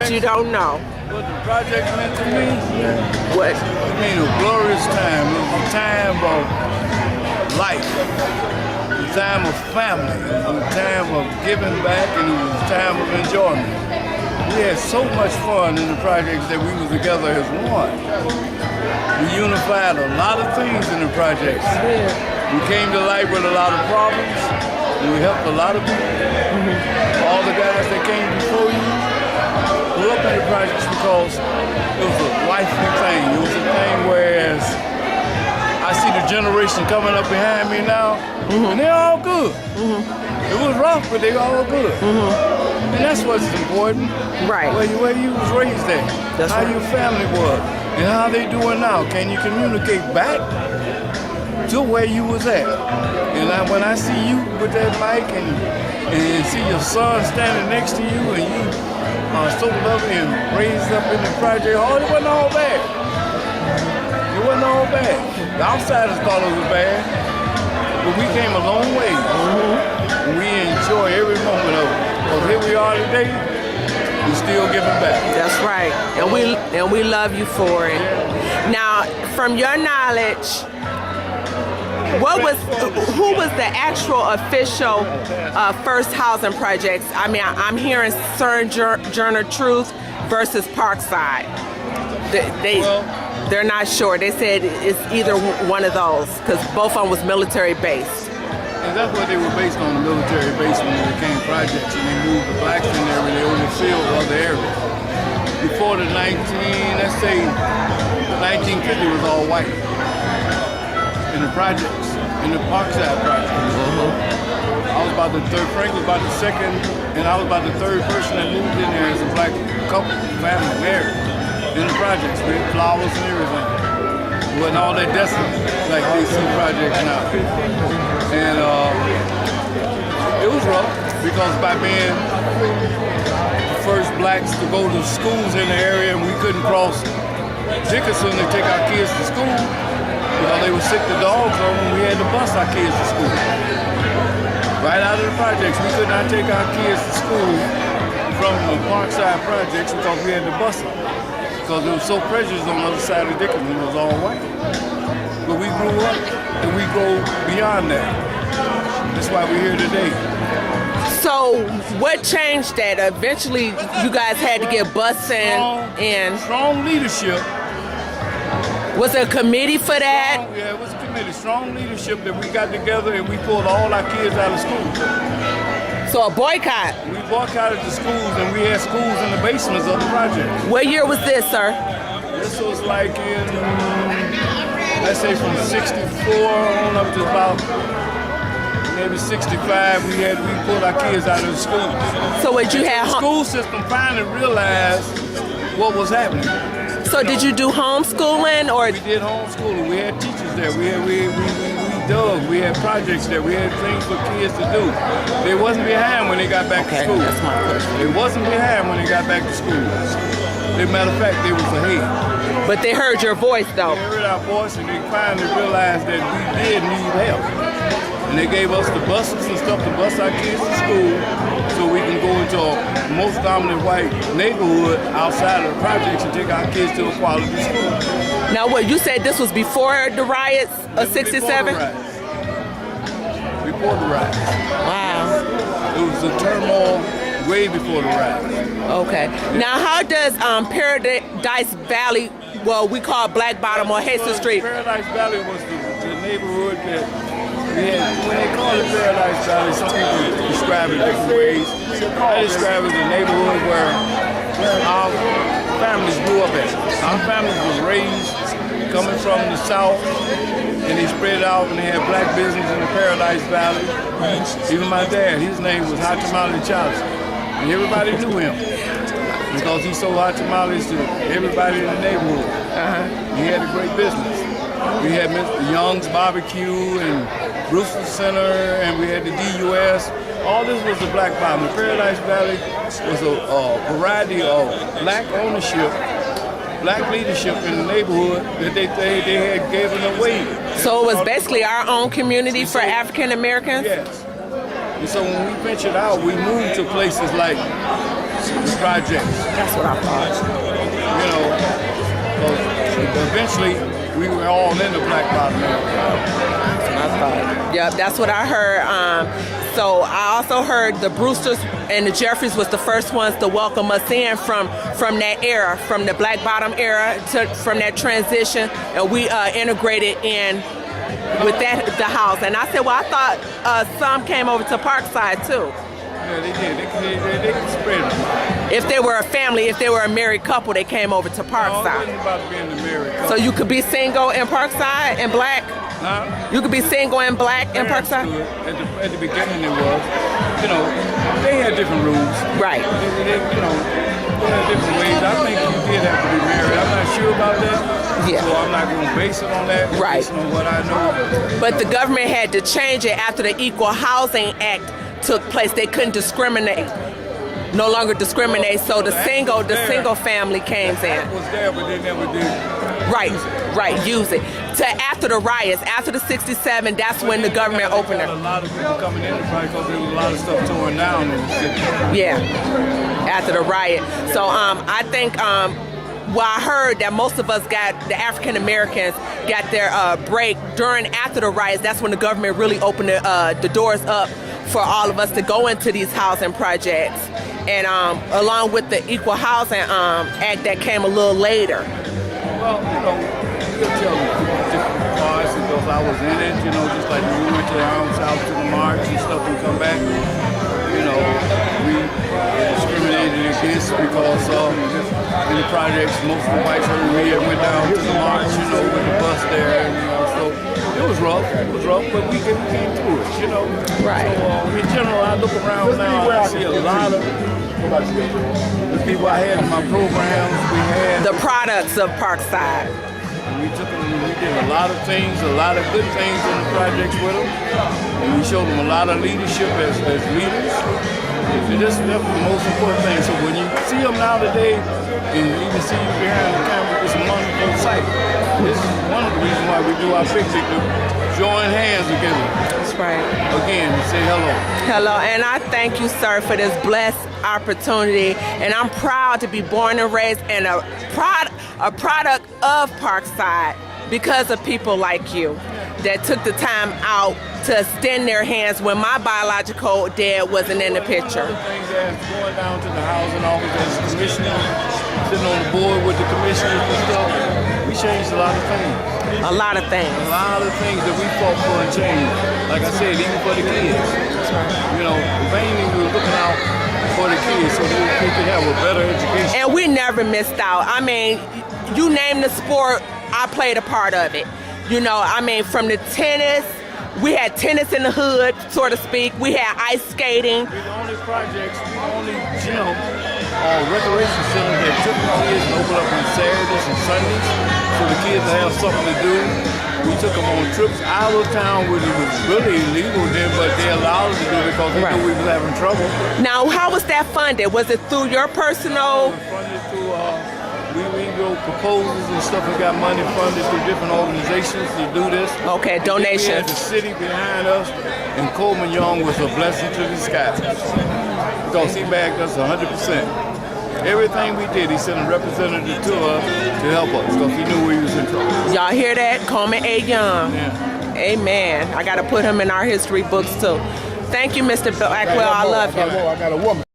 that you don't know. What the project meant to me? What? I mean, a glorious time. It was a time of life, a time of family, it was a time of giving back, and it was a time of enjoyment. We had so much fun in the projects that we were together as one. We unified a lot of things in the projects. We came to life with a lot of problems, and we helped a lot of people. All the guys that came before you grew up in the projects because it was a lifely thing. It was a thing whereas I see the generation coming up behind me now, and they're all good. It was rough, but they're all good. And that's what's important. Right. Where you was raised at, That's how right. your family was, and how they doing now. Can you communicate back to where you was at? And when I see you with that mic and see your son standing next to you, and you are so lovely and raised up in the project, oh, it wasn't all bad. It wasn't all bad. The outsiders thought it was bad, but we came a long way. And we enjoy every moment of it. Because here we are today, we're still giving back. That's right, and we love you for it. Now, from your knowledge, who was the actual official first housing projects? I mean, I'm hearing Sojourner Truth versus Parkside. They're not sure. They said it's either one of those because both of them was military based. And that's what they were based on, the military base when they became projects, and they moved the blacks in there and they overfilled other areas. Before the 1950 was all white. In the projects, in the Parkside projects. I was about the third, Frank was about the second, and I was about the third person that moved in there as a black couple, family, married, in the projects with flowers and everything. It wasn't all that desolate like they see projects now. And it was rough because by being the first blacks to go to schools in the area, and we couldn't cross Dickinson to take our kids to school because they were sick to dogs on when we had to bus our kids to school. Right out of the projects, we could not take our kids to school from the Parkside projects because we had to bus them. Because it was so prejudiced on the other side of Dickinson, it was all white. But we grew up and we go beyond that. That's why we're here today. So what changed that? Eventually you guys had to get busing and strong leadership. Was there a committee for that? Yeah, it was a committee. Strong leadership that we got together and we pulled all our kids out of school. So a boycott? We boycotted the schools and we had schools in the basements of the project. What year was this, sir? This was like in, let's say from 64 on up to about maybe 65, we pulled our kids out of the schools. So what you had? The school system finally realized what was happening. So did you do homeschooling or? We did homeschooling. We had teachers there. We dug. We had projects there. We had things for kids to do. They wasn't behind when they got back to school. That's my question. They wasn't behind when they got back to school. As a matter of fact, they was ahead. But they heard your voice though. They heard our voice and they finally realized that we did need help. And they gave us the buses and stuff to bus our kids to school so we can go into a most dominant white neighborhood outside of the projects and take our kids to a quality school. Now what, you said this was before the riots of 67? Before the riots. Wow. It was a turmoil way before the riots. Okay. Now how does Paradise Valley, well we call Black Bottom or Hastings Street? Paradise Valley was the neighborhood that we had. When they call it Paradise Valley, some people describe it different ways. I describe it as a neighborhood where our families grew up at. Our families were raised coming from the South, and they spread out and they had black business in the Paradise Valley. Even my dad, his name was Hot Tamale Charles, and everybody knew him because he sold hot tamales to everybody in the neighborhood. He had a great business. We had Mr. Young's Barbecue and Brewster Center, and we had the DUS. All this was the Black Bottom. The Paradise Valley was a variety of black ownership, black leadership in the neighborhood that they had given away. So it was basically our own community for African Americans? Yes. And so when we ventured out, we moved to places like projects. That's what I thought. You know, 'cause eventually we were all in the Black Bottom area. Yep, that's what I heard. So I also heard the Brewsters and the Jeffries was the first ones to welcome us in from that era, from the Black Bottom era from that transition, and we integrated in with the house. And I said, well, I thought some came over to Parkside too. Yeah, they did. They could spread them. If they were a family, if they were a married couple, they came over to No, it Parkside. wasn't about being the married couple. So you could be single in Parkside and black? Huh? You could be single and black in Parents Parkside? do it. At the beginning it was. You know, they had different rules. Right. They had different ways. I think you did have to be married. I'm not sure about that. Yeah. So I'm not going to base it on that. Right. Based on what I know. But the government had to change it after the Equal Housing Act took place. They couldn't discriminate. No longer discriminate. So the single family came in. It was there, but they never did. Right, use it. After the riots, after the 67, that's when the government opened it. A lot of people coming in probably because there was a lot of stuff torn down in the city. Yeah, after the riot. So I think, well, I heard that most of us the African Americans got their break after the riots. That's when the government really opened the doors up for all of us to go into these housing projects. And along with the Equal Housing Act that came a little later. Well, you know, you'll tell different parts because I was in it, you know, just like when we went to our own south to the march and stuff and come back, you know, we discriminated against because in the projects, most of the whites heard me and went down to the march, you know, with the bus there, and, you know, so it was rough, but we came through it, you know. Right. So in general, I look around now and I see a lot of the people I had in my programs, we had The products of Parkside. we took them, we did a lot of things, a lot of good things in the projects with them. And we showed them a lot of leadership as leaders. And that's the most important thing. So when you see them now today, and even see you behind the camera, it's a wonderful sight. This is one of the reasons why we do our picture, to join hands together. That's right. Again, to say hello. Hello, and I thank you, sir, for this blessed opportunity. And I'm proud to be born and raised and a product of Parkside because of people like you that took the time out to extend their hands when my biological dad wasn't in the picture. One of the things that's going down to the housing office as commissioner, sitting on the board with the commissioners and stuff, we changed a lot of things. A lot of things. A lot of things that we fought for and changed. Like I said, even for the kids. You know, mainly we were looking out for the kids so they could have a better education. And we never missed out. I mean, you name the sport, I played a part of it. You know, I mean, from the tennis, we had tennis in the hood, so to speak. We had ice skating. We're the only projects, we're the only gym or recreation center that took the kids and opened up on Saturdays and Sundays so the kids would have something to do. We took them on trips out of town where it was really illegal then, but they allowed us to do it because they knew we was having trouble. Now, how was that funded? Was it through your personal? Funded through, we wrote proposals and stuff and got money funded through different organizations to do this. Okay, donations. We had the city behind us, and Coleman Young was a blessing to the sky because he backed us 100%. Everything we did, he sent a representative to us to help us because he knew we was in trouble. Y'all hear that? Coleman A. Young. Yeah. Amen. I got to put him in our history books too. Thank you, Mr. Blackwell. I love you. I got a woman.